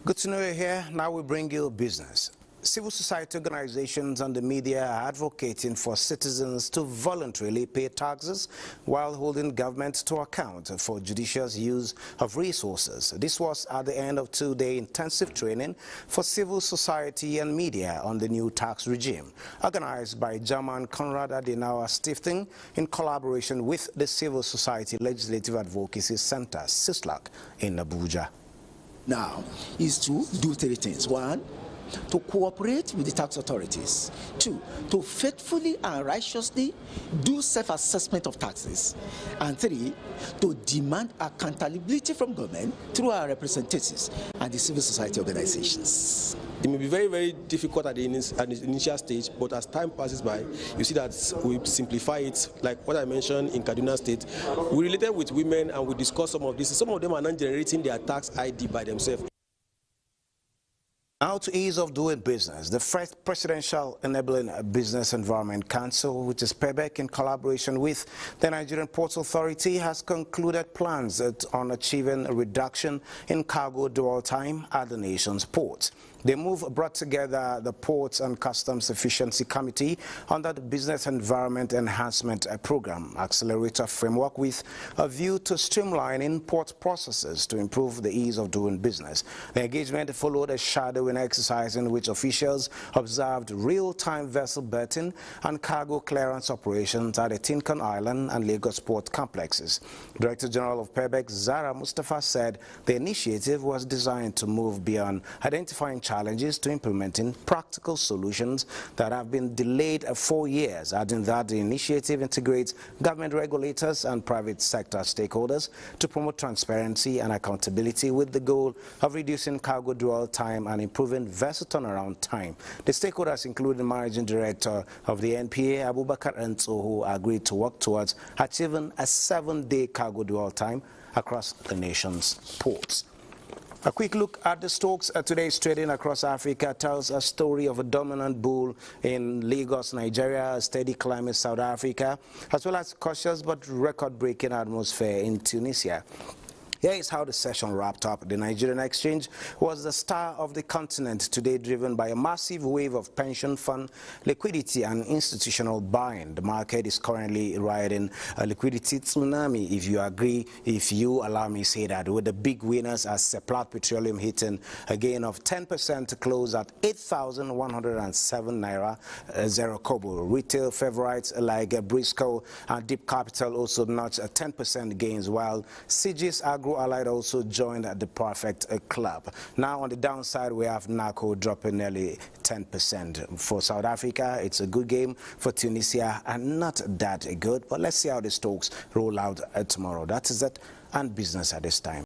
Good to know you're here. Now we bring you business. Civil society organizations and the media are advocating for citizens to voluntarily pay taxes while holding government to account for judicious use of resources. This was at the end of two-day intensive training for civil society and media on the new tax regime, organized by German Konrad Adenauer Stiftung in collaboration with the Civil Society Legislative Advocacy Center, CISLAC, in Abuja. Now is to do three things. One, to cooperate with the tax authorities. Two, to faithfully and righteously do self-assessment of taxes. And three, to demand accountability from government through our representatives and the civil society organizations. It may be very, very difficult at the initial stage, but as time passes by, you see that we simplify it. Like what I mentioned in Kaduna State, we related with women and we discussed some of this. Some of them are not generating their tax ID by themselves. Now to ease of doing business, the first Presidential Enabling Business Environment Council, which is PEBEC in collaboration with the Nigerian Ports Authority, has concluded plans on achieving a reduction in cargo dwell time at the nation's ports. The move brought together the Ports and Customs Efficiency Committee under the Business Environment Enhancement Program Accelerator Framework with a view to streamlining port processes to improve the ease of doing business. The engagement followed a shadowing exercise in which officials observed real-time vessel berthing and cargo clearance operations at the Tinkan Island and Lagos port complexes. Director General of PEBEC, Zara Mustafa, said the initiative was designed to move beyond identifying challenges to implementing practical solutions that have been delayed 4 years, adding that the initiative integrates government regulators and private sector stakeholders to promote transparency and accountability with the goal of reducing cargo dwell time and improving vessel turnaround time. The stakeholders, including Managing Director of the NPA, Abubakar Enzo, who agreed to work towards achieving a 7-day cargo dwell time across the nation's ports. A quick look at the stocks. Today's trading across Africa tells a story of a dominant bull in Lagos, Nigeria, a steady climb in South Africa, as well as cautious but record-breaking atmosphere in Tunisia. Here is how the session wrapped up. The Nigerian exchange was the star of the continent today, driven by a massive wave of pension fund liquidity and institutional buying. The market is currently riding a liquidity tsunami, if you allow me to say that, with the big winners as Seplat Petroleum hitting a gain of 10% to close at 8,107 naira 0 kobo. Retail favorites like Briscoe and Deep Capital also notched 10% gains, while CG's Agro Allied also joined the perfect club. Now on the downside, we have NACO dropping nearly 10%. For South Africa, it's a good game. For Tunisia, and not that good. But let's see how the stocks roll out tomorrow. That is it, and business at this time.